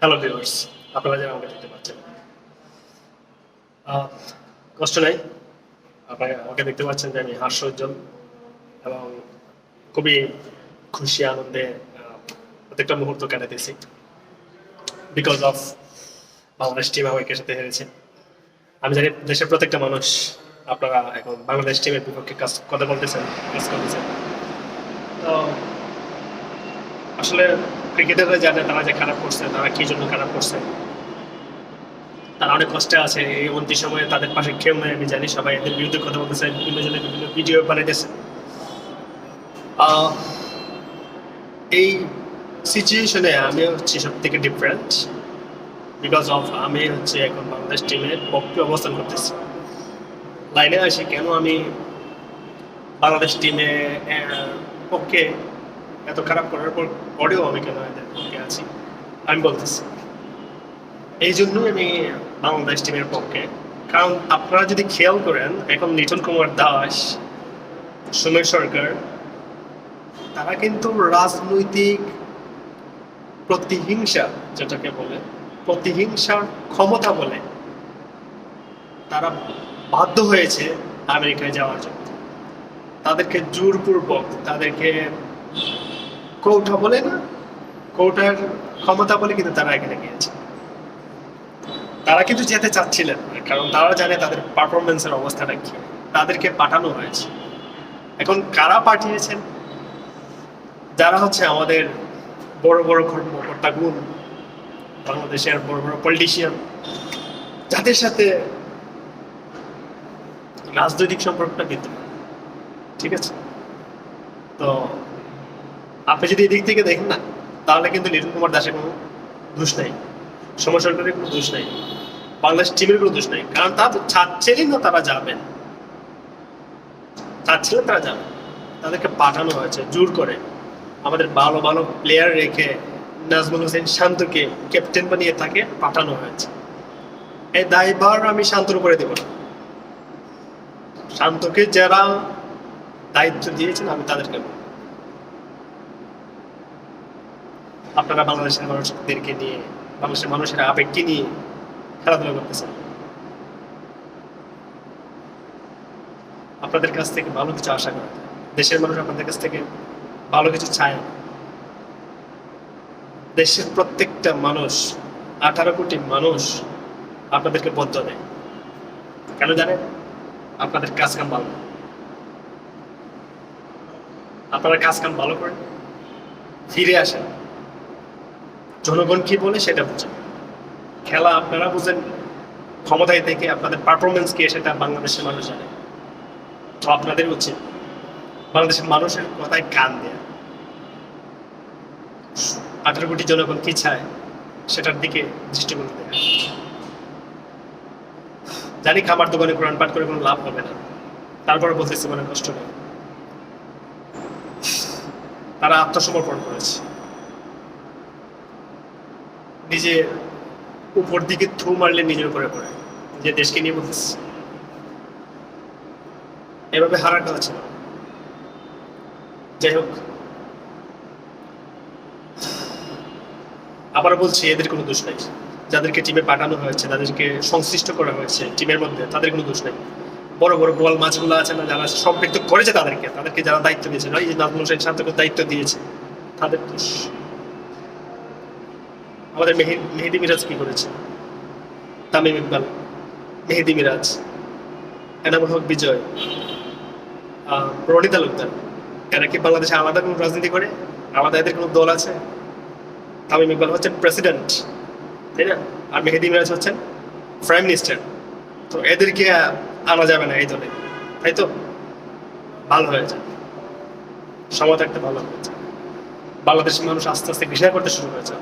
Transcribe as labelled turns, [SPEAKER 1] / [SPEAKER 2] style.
[SPEAKER 1] Hello viewers, আপনারা যারা আমাকে দেখতে পাচ্ছেন, আহ, কষ্ট নাই। আপনারা আমাকে দেখতে পাচ্ছেন যে আমি হাস্যোজ্জ্বল এবং খুবই খুশি আনন্দে প্রত্যেকটা মুহূর্ত কাটাতেছি বিকজ অফ বাংলাদেশ টিম আমাকে সাথে হেরেছে। আমি জানি দেশের প্রত্যেকটা মানুষ আপনারা এখন বাংলাদেশ টিমের বিপক্ষে কথা বলতেছেন, কাজ করতেছেন। তো আসলে ক্রিকেটাররা জানে তারা যে খারাপ করছে, তারা কি জন্য খারাপ করছে, তারা অনেক কষ্টে আছে। এই অন্তিম সময়ে তাদের পাশে কেউ নেই, আমি জানি। সবাই এদের বিরুদ্ধে কথা বলতেছে, বিভিন্ন জনে বিভিন্ন ভিডিও বানাইতেছে। এই সিচুয়েশনে আমি হচ্ছে সব থেকে ডিফারেন্ট বিকজ অফ আমি হচ্ছে এখন বাংলাদেশ টিমের পক্ষে অবস্থান করতেছি। লাইনে আসি কেন আমি বাংলাদেশ টিমে পক্ষে এত খারাপ করার পরেও আমি কেন এদের পক্ষে আছি আমি বলতেছি। এই জন্যই আমি বাংলাদেশ টিমের পক্ষে। কারণ আপনারা যদি খেয়াল করেন, এখন লিটন কুমার দাস, সোমেশ সরকার, তারা কিন্তু রাজনৈতিক প্রতিহিংসা, যেটাকে বলে প্রতিহিংসার ক্ষমতা বলে, তারা বাধ্য হয়েছে আমেরিকায় যাওয়ার জন্য। তাদেরকে জোরপূর্বক, তাদেরকে কৌটা বলে না, কৌটার ক্ষমতা বলে কিন্তু তারা এখানে গিয়েছে। তারা কিন্তু যেতে চাচ্ছিলেন, কারণ তারা জানে তাদের পারফরমেন্সের অবস্থাটা কি। তাদেরকে পাঠানো হয়েছে। এখন কারা পাঠিয়েছেন? যারা হচ্ছে আমাদের বড় বড় কর্মকর্তাগুণ, বাংলাদেশের বড় বড় পলিটিশিয়ান, যাদের সাথে রাজনৈতিক সম্পর্কটা কিন্তু, ঠিক আছে। তো আপনি যদি এদিক থেকে দেখেন না, তাহলে কিন্তু লিটন কুমার দাসের কোনো দোষ নাই, সোমেশ সরকারের কোনো দোষ নাই, বাংলাদেশ টিমের কোনো দোষ নাই। কারণ তারা তো চাচ্ছিলেন না তারা যাবেন, চাচ্ছিলেন তারা যাবেন, তাদেরকে পাঠানো হয়েছে জোর করে। আমাদের ভালো ভালো প্লেয়ার রেখে নাজমুল হোসেন শান্তকে ক্যাপ্টেন বানিয়ে তাকে পাঠানো হয়েছে। এই দায়ভার আমি শান্তর উপরে দেব না। শান্তকে যারা দায়িত্ব দিয়েছেন আমি তাদেরকে বলব, আপনারা বাংলাদেশের মানুষদেরকে নিয়ে, বাংলাদেশের মানুষের আবেগকে নিয়ে খেলাধুলা করতেছেন। আপনাদের কাছ থেকে ভালো কিছু আশা করা যায়। দেশের মানুষ আপনাদের কাছ থেকে ভালো কিছু চায়। দেশের প্রত্যেকটা মানুষ, 18 কোটি মানুষ আপনাদেরকে বদ্ধ দেয়। কেন জানেন? আপনাদের কাজ কাম ভালো। আপনারা কাজ কাম ভালো করেন, ফিরে আসেন, জনগণ কি বলে সেটা বুঝেন। খেলা আপনারা বুঝেন, ক্ষমতায় থেকে আপনাদের পারফরমেন্স কি সেটা বাংলাদেশের মানুষ জানে। তো আপনাদের উচিত বাংলাদেশের মানুষের কথায় কান দেয়া। 18 কোটি জনগণ কি চায় সেটার দিকে দৃষ্টিভঙ্গি দেয়া। জানি খাবার দোকানে কোরআন পাঠ করে কোনো লাভ হবে না, তারপরে বলতেছি মনে কষ্ট নেই। তারা আত্মসমর্পণ করেছে, নিজে উপর দিকে থু মারলে নিজের উপরে পড়ে, যে দেশকে নিয়ে বলতেছে। এভাবে হারাটা হচ্ছে না। যাই হোক, আবার বলছি, এদের কোনো দোষ নাই। যাদেরকে টিমে পাঠানো হয়েছে, যাদেরকে সংশ্লিষ্ট করা হয়েছে টিমের মধ্যে, তাদের কোনো দোষ নাই। বড় বড় গোয়াল মাছগুলো আছে না, যারা সম্পৃক্ত করেছে তাদেরকে যারা দায়িত্ব দিয়েছে, এই যে নাজমুল হোসেন শান্তকে দায়িত্ব দিয়েছে, তাদের দোষ। আমাদের মেহেদি মিরাজ কি করেছে? তামিম ইকবাল, মেহেদি মিরাজ, এনামুল হক বিজয়, রনি তালুকদার, এরা কি বাংলাদেশে আলাদা কোনো রাজনীতি করে? আলাদা এদের কোনো দল আছে? তামিম ইকবাল হচ্ছেন প্রেসিডেন্ট, তাই না? আর মেহেদি মিরাজ হচ্ছেন প্রাইম মিনিস্টার। তো এদেরকে আনা যাবে না এই দলে, তাই তো? ভালো হয়েছে, সময় থাকতে ভালো হয়েছে। বাংলাদেশের মানুষ আস্তে আস্তে ঘৃণা করতে শুরু করেছে।